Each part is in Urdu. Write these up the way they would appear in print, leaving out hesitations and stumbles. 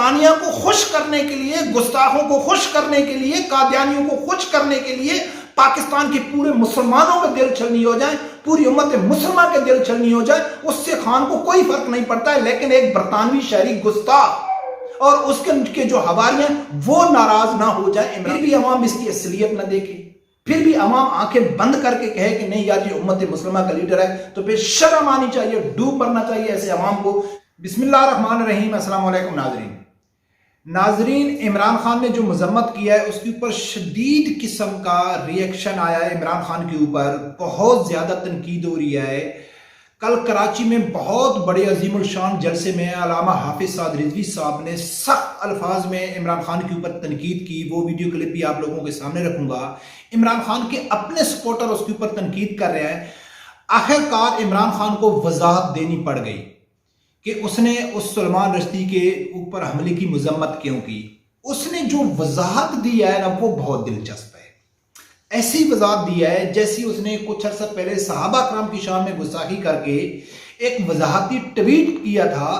برطانیہ کو خوش کرنے کے لیے، گستاخوں کو خوش کرنے کے لیے، قادیانیوں کو خوش کرنے کے لیے پاکستان کے پورے مسلمانوں کے دل چھلنی ہو جائیں، پوری امت مسلمہ کے دل چھلنی ہو جائے، اس سے خان کو کوئی فرق نہیں پڑتا ہے، لیکن ایک برطانوی شہری گستاخ اور اس کے جو حوالی ہیں وہ ناراض نہ ہو جائے، پھر بھی عوام اس کی اصلیت نہ دیکھے، پھر بھی عوام آنکھیں بند کر کے کہے کہ نہیں یار یہ امت مسلمہ کا لیڈر ہے، تو پھر شرم آنی چاہیے، ڈوب مرنا چاہیے ایسے عوام کو۔ بسم اللہ الرحمن الرحیم۔ السلام علیکم ناظرین، عمران خان نے جو مذمت کیا ہے اس کے اوپر شدید قسم کا ری ایکشن آیا ہے، عمران خان کے اوپر بہت زیادہ تنقید ہو رہی ہے۔ کل کراچی میں بہت بڑے عظیم الشان جلسے میں علامہ حافظ سعد رضوی صاحب نے سخت الفاظ میں عمران خان کے اوپر تنقید کی، وہ ویڈیو کلپ بھی آپ لوگوں کے سامنے رکھوں گا۔ عمران خان کے اپنے سپورٹر اس کے اوپر تنقید کر رہے ہیں۔ آخر کار عمران خان کو وضاحت دینی پڑ گئی کہ اس نے اس سلمان رشدی کے اوپر حملے کی مذمت کیوں کی۔ اس نے جو وضاحت دی ہے نا وہ بہت دلچسپ ہے، ایسی وضاحت دی ہے جیسی اس نے کچھ عرصہ پہلے صحابہ کرام کی شان میں گستاخی کر کے ایک وضاحتی ٹویٹ کیا تھا،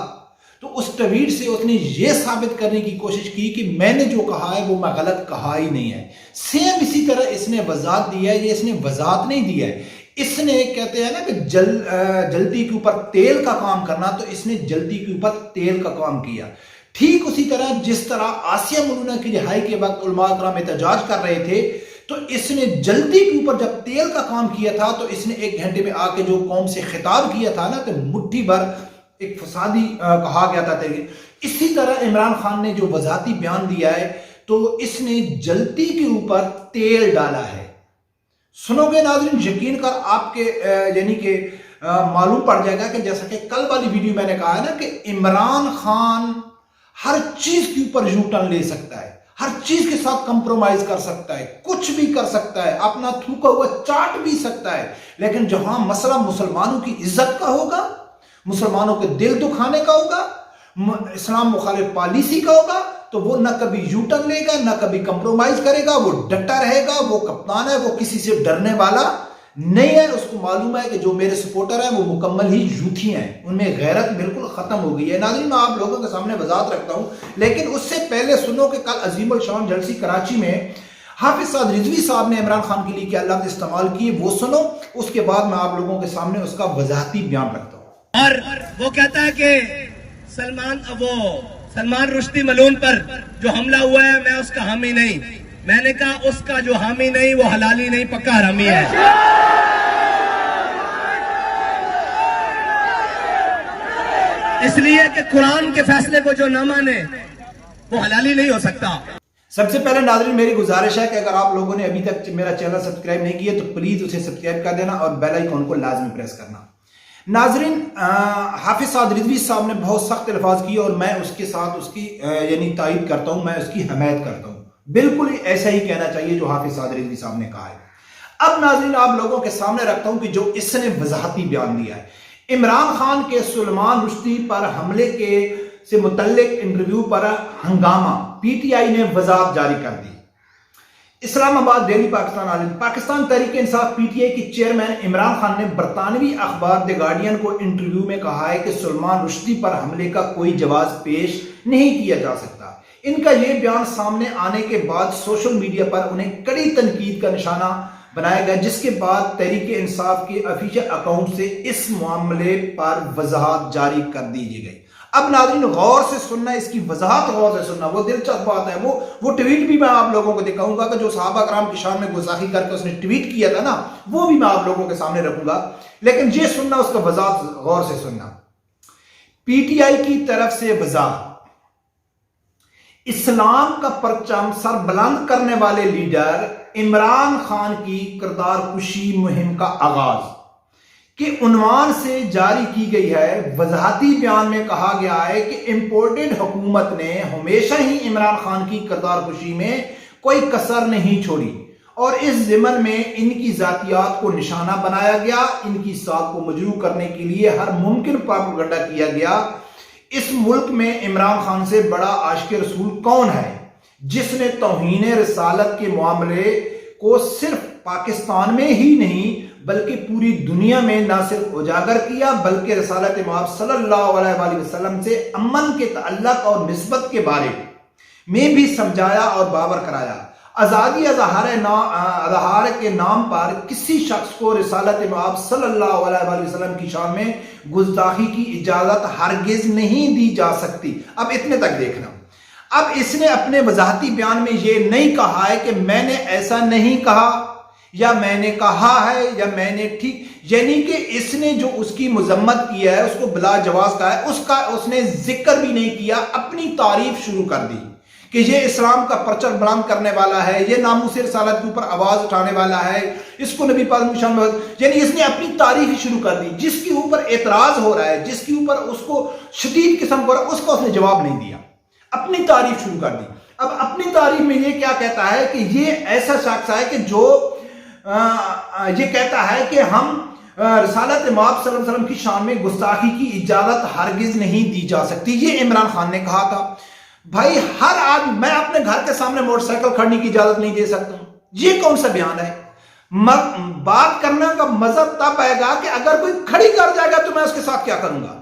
تو اس ٹویٹ سے اس نے یہ ثابت کرنے کی کوشش کی کہ میں نے جو کہا ہے وہ میں غلط کہا ہی نہیں ہے۔ سیم اسی طرح اس نے وضاحت دی ہے، یہ اس نے وضاحت نہیں دی ہے، اس نے کہتے ہیں نا کہ جلدی کے اوپر تیل کا کام کرنا، تو اس نے جلدی کے اوپر تیل کا کام کیا۔ ٹھیک اسی طرح جس طرح آسیہ ملونہ کی رہائی کے وقت علماء کرام احتجاج کر رہے تھے، تو اس نے جلدی کے اوپر جب تیل کا کام کیا تھا تو اس نے 1 گھنٹے میں آ کے جو قوم سے خطاب کیا تھا نا کہ مٹھی بھر ایک فسادی کہا گیا تھا تیل۔ اسی طرح عمران خان نے جو وضاحتی بیان دیا ہے تو اس نے جلدی کے اوپر تیل ڈالا ہے۔ سنو گے ناظرین، یقین کر آپ کے یعنی کہ معلوم پڑ جائے گا کہ جیسا کہ کل والی ویڈیو میں نے کہا ہے نا کہ عمران خان ہر چیز کے اوپر یو ٹرن لے سکتا ہے، ہر چیز کے ساتھ کمپرومائز کر سکتا ہے، کچھ بھی کر سکتا ہے، اپنا تھوکا ہوا چاٹ بھی سکتا ہے، لیکن جہاں مسئلہ مسلمانوں کی عزت کا ہوگا، مسلمانوں کے دل دکھانے کا ہوگا، اسلام مخالف پالیسی کا ہوگا، تو وہ نہ کبھی یو ٹرن لے گا، نہ کبھی کمپرومائز کرے گا، وہ ڈٹا رہے گا، وہ کپتان ہے، وہ کسی سے ڈرنے والا نہیں ہے۔ اس کو معلوم ہے کہ جو میرے سپورٹر ہیں وہ مکمل ہی یوتھی ہیں، ان میں غیرت بالکل ختم ہو گئی ہے۔ ناظرین، میں آپ لوگوں کے سامنے وضاحت رکھتا ہوں، لیکن اس سے پہلے سنو کہ کل عظیم الشان جلسے کراچی میں حافظ سعد رضوی صاحب نے عمران خان کے لیے کیا لفظ استعمال کیے، وہ سنو، اس کے بعد میں آپ لوگوں کے سامنے اس کا وضاحتی بیان رکھتا ہوں۔ اور وہ کہتا ہے کہ سلمان رشدی ملون پر جو حملہ ہوا ہے میں اس کا حامی نہیں۔ میں نے کہا اس کا جو حامی نہیں وہ حلالی نہیں، پکا حرامی ہے۔ اس لیے کہ قرآن کے فیصلے کو جو نہ مانے وہ حلالی نہیں ہو سکتا۔ سب سے پہلے ناظرین میری گزارش ہے کہ اگر آپ لوگوں نے ابھی تک میرا چینل سبسکرائب نہیں کیا تو پلیز اسے سبسکرائب کر دینا اور بیل آئیکن کو لازمی پریس کرنا۔ ناظرین، حافظ سعد رضوی صاحب نے بہت سخت الفاظ کیے اور میں اس کے ساتھ اس کی یعنی تائید کرتا ہوں، میں اس کی حمایت کرتا ہوں۔ بالکل ایسا ہی کہنا چاہیے جو حافظ سعد رضوی صاحب نے کہا ہے۔ اب ناظرین آپ لوگوں کے سامنے رکھتا ہوں کہ جو اس نے وضاحتی بیان دیا ہے، عمران خان کے سلمان رشدی پر حملے سے متعلق انٹرویو پر ہنگامہ، پی ٹی آئی نے وضاحت جاری کر دی۔ اسلام آباد، daily Pakistan Alam. Pakistan Tehreek Insaf P T I کی چیئرمین عمران خان نے برطانوی اخبار دی گارڈین کو انٹرویو میں کہا ہے کہ سلمان رشدی پر حملے کا کوئی جواز پیش نہیں کیا جا سکتا۔ ان کا یہ بیان سامنے آنے کے بعد سوشل میڈیا پر انہیں کڑی تنقید کا نشانہ بنایا گیا، جس کے بعد تحریک انصاف کے آفیشیل اکاؤنٹ سے اس معاملے پر وضاحت جاری کر دی گئی۔ اب ناظرین غور سے سننا، اس کی وضاحت غور سے سننا، وہ دلچسپ بات ہے۔ وہ ٹویٹ بھی میں آپ لوگوں کو دکھاؤں گا کہ جو صحابہ کرام کی شان میں گستاخی کر کے اس نے ٹویٹ کیا تھا نا، وہ بھی میں آپ لوگوں کے سامنے رکھوں گا، لیکن یہ سننا، اس کا وضاحت غور سے سننا۔ پی ٹی آئی کی طرف سے وضاحت: اسلام کا پرچم سر بلند کرنے والے لیڈر عمران خان کی کردار کشی مہم کا آغاز کے عنوان سے جاری کی گئی ہے۔ وضاحتی بیان میں کہا گیا ہے کہ امپورٹڈ حکومت نے ہمیشہ ہی عمران خان کی کردار کشی میں کوئی کسر نہیں چھوڑی اور اس ضمن میں ان کی ذاتیات کو نشانہ بنایا گیا، ان کی ساکھ کو مجروح کرنے کے لیے ہر ممکن پروپیگنڈا کیا گیا۔ اس ملک میں عمران خان سے بڑا عاشق رسول کون ہے جس نے توہین رسالت کے معاملے کو صرف پاکستان میں ہی نہیں بلکہ پوری دنیا میں نہ صرف اجاگر کیا بلکہ رسالت مآب صلی اللہ علیہ وآلہ وسلم سے امن کے تعلق اور نسبت کے بارے میں بھی سمجھایا اور باور کرایا۔ آزادی اظہار کے نام پر کسی شخص کو رسالت مآب صلی اللہ علیہ وآلہ وسلم کی شان میں گستاخی کی اجازت ہرگز نہیں دی جا سکتی۔ اب اتنے تک دیکھنا۔ اب اس نے اپنے وضاحتی بیان میں یہ نہیں کہا ہے کہ میں نے ایسا نہیں کہا یا میں نے کہا ہے یا میں نے ٹھیک، یعنی کہ اس نے جو اس کی مذمت کیا ہے، اس کو بلا جواز کہا ہے، اس نے ذکر بھی نہیں کیا، اپنی تعریف شروع کر دی کہ یہ اسلام کا پرچم بلند کرنے والا ہے، یہ ناموس رسالت کے اوپر آواز اٹھانے والا ہے، اس کو نبی پاک کی شان میں، یعنی اس نے اپنی تعریف شروع کر دی۔ جس کے اوپر اعتراض ہو رہا ہے، جس کے اوپر اس کو شدید قسم کا اس کو اس نے جواب نہیں دیا، اپنی تعریف شروع کر دی۔ اب اپنی تعریف میں یہ کیا کہتا ہے کہ یہ ایسا شخص ہے کہ جو یہ کہتا ہے کہ ہم رسالت مآب صلی اللہ علیہ وسلم کی شان میں گستاخی کی اجازت ہرگز نہیں دی جا سکتی۔ یہ عمران خان نے کہا تھا۔ بھائی ہر آدمی، میں اپنے گھر کے سامنے موٹر سائیکل کھڑنے کی اجازت نہیں دے سکتا ہوں، یہ کون سا بیان ہے؟ بات کرنے کا مذہب تب آئے گا کہ اگر کوئی کھڑی کر جائے گا تو میں اس کے ساتھ کیا کروں گا؟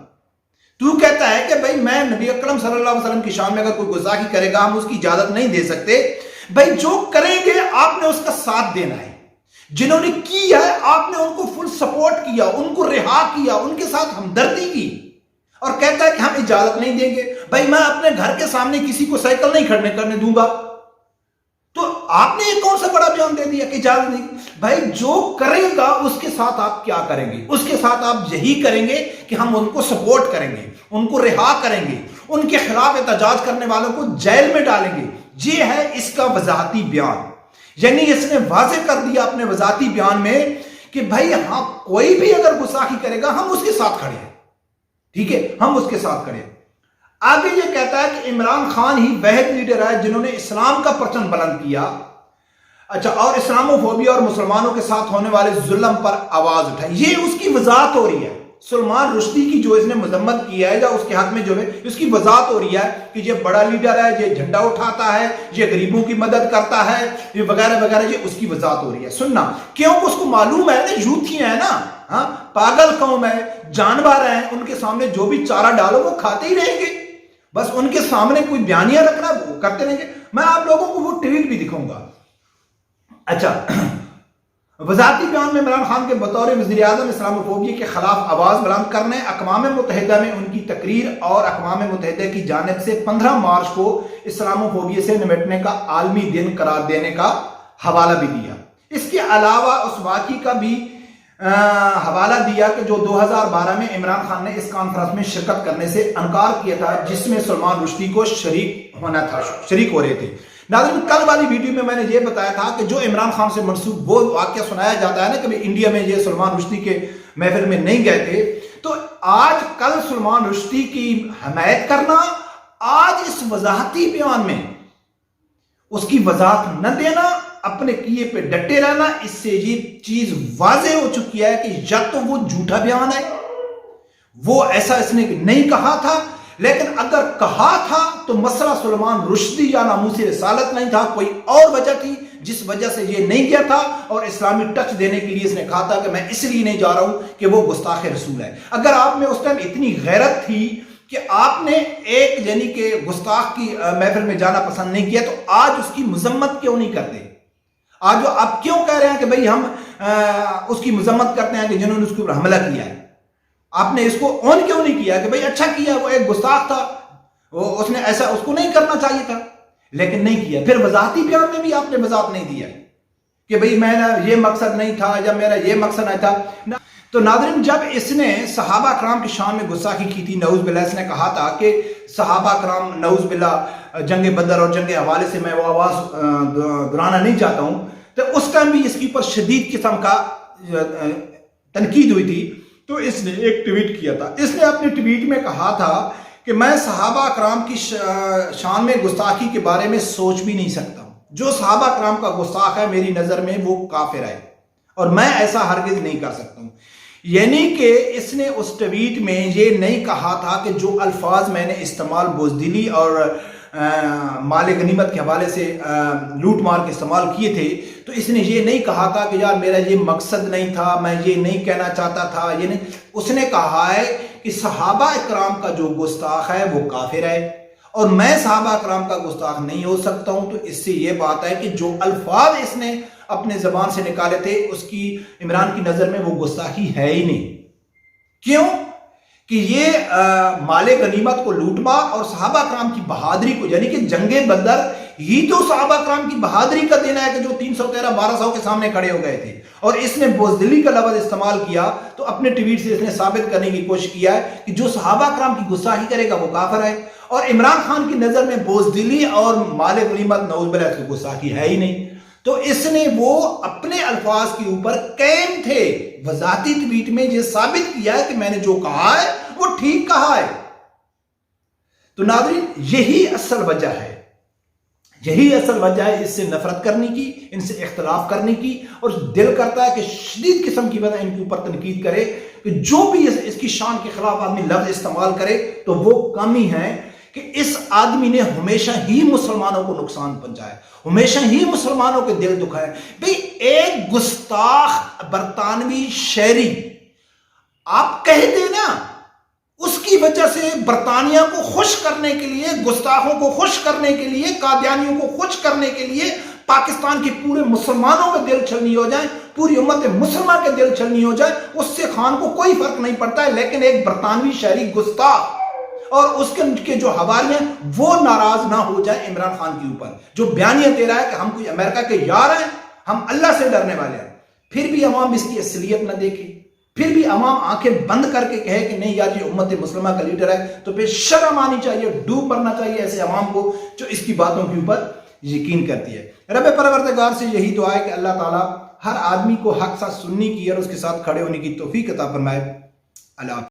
تو کہتا ہے کہ بھائی میں نبی اکرم صلی اللہ علیہ وسلم کی شان میں اگر کوئی گستاخی کرے گا ہم اس کی اجازت نہیں دے سکتے۔ بھائی جو کریں گے آپ نے اس کا ساتھ دینا ہے، جنہوں نے کی ہے آپ نے ان کو فل سپورٹ کیا، ان کو رہا کیا، ان کے ساتھ ہمدردی کی، اور کہتا ہے کہ ہم اجازت نہیں دیں گے۔ بھائی میں اپنے گھر کے سامنے کسی کو سائیکل نہیں کھڑنے کرنے دوں گا، تو آپ نے یہ کون سا بڑا بیان دے دیا کہ اجازت نہیں؟ بھائی جو کرے گا اس کے ساتھ آپ کیا کریں گے؟ اس کے ساتھ آپ یہی کریں گے کہ ہم ان کو سپورٹ کریں گے، ان کو رہا کریں گے، ان کے خلاف احتجاج کرنے والوں کو جیل میں ڈالیں گے۔ یہ ہے اس کا وضاحتی بیان، یعنی اس نے واضح کر دیا اپنے وضاحتی بیان میں کہ بھائی ہاں کوئی بھی اگر گستاخی کرے گا ہم اس کے ساتھ کھڑے ہیں، ٹھیک ہے، ہم اس کے ساتھ کھڑے ہیں۔ آگے یہ کہتا ہے کہ عمران خان ہی واحد لیڈر ہے جنہوں نے اسلام کا پرچم بلند کیا، اچھا، اور اسلاموفوبیا اور مسلمانوں کے ساتھ ہونے والے ظلم پر آواز اٹھائی۔ یہ اس کی وضاحت ہو رہی ہے، سلمان رشدی کی جو اس نے مذمت کیا ہے یا اس کے حق میں جو ہے اس کی وضاحت ہو رہی ہے کہ یہ بڑا لیڈر ہے، یہ جھنڈا اٹھاتا ہے، یہ غریبوں کی مدد کرتا ہے، یہ وغیرہ وغیرہ، یہ اس کی وضاحت ہو رہی ہے۔ سننا کیوں؟ اس کو معلوم ہے نا یوتھی ہیں نا، ہاں پاگل قوم ہے، جانور ہیں، ان کے سامنے جو بھی چارہ ڈالو وہ کھاتے ہی رہیں گے، بس ان کے سامنے کوئی بیانیہ رکھنا وہ کرتے رہیں گے۔ میں آپ لوگوں کو وہ ٹویٹ بھی دکھاؤں گا۔ اچھا، وزارتی بیان میں عمران خان کے بطور وزیر اعظم اسلاموفوبیا کے خلاف آواز بلند کرنے، اقوام متحدہ میں ان کی تقریر اور اقوام متحدہ کی جانب سے 15 مارچ کو اسلاموفوبیا سے نمٹنے کا عالمی دن قرار دینے کا حوالہ بھی دیا۔ اس کے علاوہ اس واقعے کا بھی حوالہ دیا کہ جو 2012 میں عمران خان نے اس کانفرنس میں شرکت کرنے سے انکار کیا تھا جس میں سلمان رشدی کو شریک ہو رہے تھے۔ ناظرین، کل والی ویڈیو میں نے یہ بتایا تھا کہ جو عمران خان سے منسوب وہ واقعہ سنایا جاتا ہے نا کہ انڈیا میں یہ سلمان رشدی کے محفل میں نہیں گئے تھے، تو آج کل سلمان رشدی کی حمایت کرنا، آج اس وضاحتی بیان میں اس کی وضاحت نہ دینا، اپنے کیے پہ ڈٹے رہنا، اس سے یہ چیز واضح ہو چکی ہے کہ یا تو وہ جھوٹا بیان ہے، وہ ایسا اس نے نہیں کہا تھا، لیکن اگر کہا تھا تو مسئلہ سلمان رشدی یا ناموس رسالت نہیں تھا، کوئی اور وجہ تھی جس وجہ سے یہ نہیں گیا تھا، اور اسلامی ٹچ دینے کے لیے اس نے کہا تھا کہ میں اس لیے نہیں جا رہا ہوں کہ وہ گستاخ رسول ہے۔ اگر آپ میں اس ٹائم اتنی غیرت تھی کہ آپ نے ایک یعنی کہ گستاخ کی محفل میں جانا پسند نہیں کیا، تو آج اس کی مذمت کیوں نہیں کرتے؟ آج آپ کیوں کہہ رہے ہیں کہ بھئی ہم اس کی مذمت کرتے ہیں کہ جنہوں نے اس کے اوپر حملہ کیا ہے؟ آپ نے اس کو اون کیوں نہیں کیا کہ بھئی اچھا کیا، وہ ایک گستاخ تھا، اس نے ایسا اس کو نہیں کرنا چاہیے تھا، لیکن نہیں کیا۔ پھر وضاحتی بیان میں بھی آپ نے وضاحت نہیں دیا کہ بھئی میرا یہ مقصد نہیں تھا یا میرا یہ مقصد نہیں تھا۔ تو ناظرین، جب اس نے صحابہ کرام کی شان میں گستاخی کی تھی، نعوذ باللہ، اس نے کہا تھا کہ صحابہ کرام، نعوذ باللہ، جنگ بدر اور جنگ حوالے سے میں وہ آواز دہرانا نہیں چاہتا ہوں، تو اس ٹائم بھی اس کے اوپر شدید قسم کا تنقید ہوئی تھی۔ تو اس نے ایک ٹویٹ کیا تھا، اس نے اپنے ٹویٹ میں کہا تھا کہ میں صحابہ کرام کی شان میں گستاخی کے بارے میں سوچ بھی نہیں سکتا ہوں، جو صحابہ کرام کا گستاخ ہے میری نظر میں وہ کافر ہے، اور میں ایسا ہرگز نہیں کر سکتا ہوں۔ یعنی کہ اس نے اس ٹویٹ میں یہ نہیں کہا تھا کہ جو الفاظ میں نے استعمال بزدلی اور مال غنیمت کے حوالے سے لوٹ مار کے استعمال کیے تھے، تو اس نے یہ نہیں کہا تھا کہ یار میرا یہ مقصد نہیں تھا، میں یہ نہیں کہنا چاہتا تھا، یہ نہیں. اس نے کہا ہے کہ صحابہ اکرام کا جو گستاخ ہے وہ کافر ہے، اور میں صحابہ اکرام کا گستاخ نہیں ہو سکتا ہوں. تو اس سے یہ بات ہے کہ جو الفاظ اس نے اپنے زبان سے نکالے تھے اس کی عمران کی نظر میں وہ گستاخی ہے ہی نہیں. کیوں کہ یہ مال غنیمت کو لوٹ مار اور صحابہ کرام کی بہادری کو، یعنی کہ جنگ بدر ہی تو صحابہ کرام کی بہادری کا دینا ہے کہ جو 313 1200 کے سامنے کھڑے ہو گئے تھے، اور اس نے بزدلی کا لفظ استعمال کیا. تو اپنے ٹویٹ سے اس نے ثابت کرنے کی کوشش کیا ہے کہ جو صحابہ کرام کی گستاخی کرے گا وہ کافر ہے، اور عمران خان کی نظر میں بزدلی اور مال غنیمت نعوذ باللہ کی گستاخی ہے ہی نہیں. تو اس نے وہ اپنے الفاظ کے اوپر قائم تھے، وذاتی ٹویٹ میں یہ ثابت کیا ہے کہ میں نے جو کہا ہے وہ ٹھیک کہا ہے. تو ناظرین یہی اصل وجہ ہے، یہی اصل وجہ ہے اس سے نفرت کرنے کی، ان سے اختلاف کرنے کی، اور دل کرتا ہے کہ شدید قسم کی وجہ ان کے اوپر تنقید کرے کہ جو بھی اس کی شان کے خلاف آدمی لفظ استعمال کرے تو وہ کمی ہے کہ اس آدمی نے ہمیشہ ہی مسلمانوں کو نقصان پہنچایا، ہمیشہ ہی مسلمانوں کے دل دکھائے. بھئی ایک گستاخ برطانوی شہری آپ کہہ دیں نا، اس کی وجہ سے برطانیہ کو خوش کرنے کے لیے، گستاخوں کو خوش کرنے کے لیے، قادیانیوں کو خوش کرنے کے لیے پاکستان کے پورے مسلمانوں کے دل چھلنی ہو جائیں، پوری امت مسلمہ کے دل چھلنی ہو جائے، اس سے خان کو کوئی فرق نہیں پڑتا ہے. لیکن ایک برطانوی شہری گستاخ اور اس کے جو حوالی ہیں وہ ناراض نہ ہو جائے عمران خان کے اوپر، جو بیانیہ دے رہا ہے کہ ہم کوئی امریکہ کے یار ہیں، ہم اللہ سے ڈرنے والے ہیں. پھر بھی عوام اس کی اصلیت نہ دیکھے، پھر بھی عوام آنکھیں بند کر کے کہے کہ نہیں یار یہ امت مسلمہ کا لیڈر ہے. تو پھر شرم آنی چاہیے، ڈوب مرنا چاہیے ایسے عوام کو جو اس کی باتوں کے اوپر یقین کرتی ہے. رب پروردگار سے یہی دعا ہے کہ اللہ تعالیٰ ہر آدمی کو حق ساتھ سننے کی اور اس کے ساتھ کھڑے ہونے کی توفیق عطا فرمائے. اللہ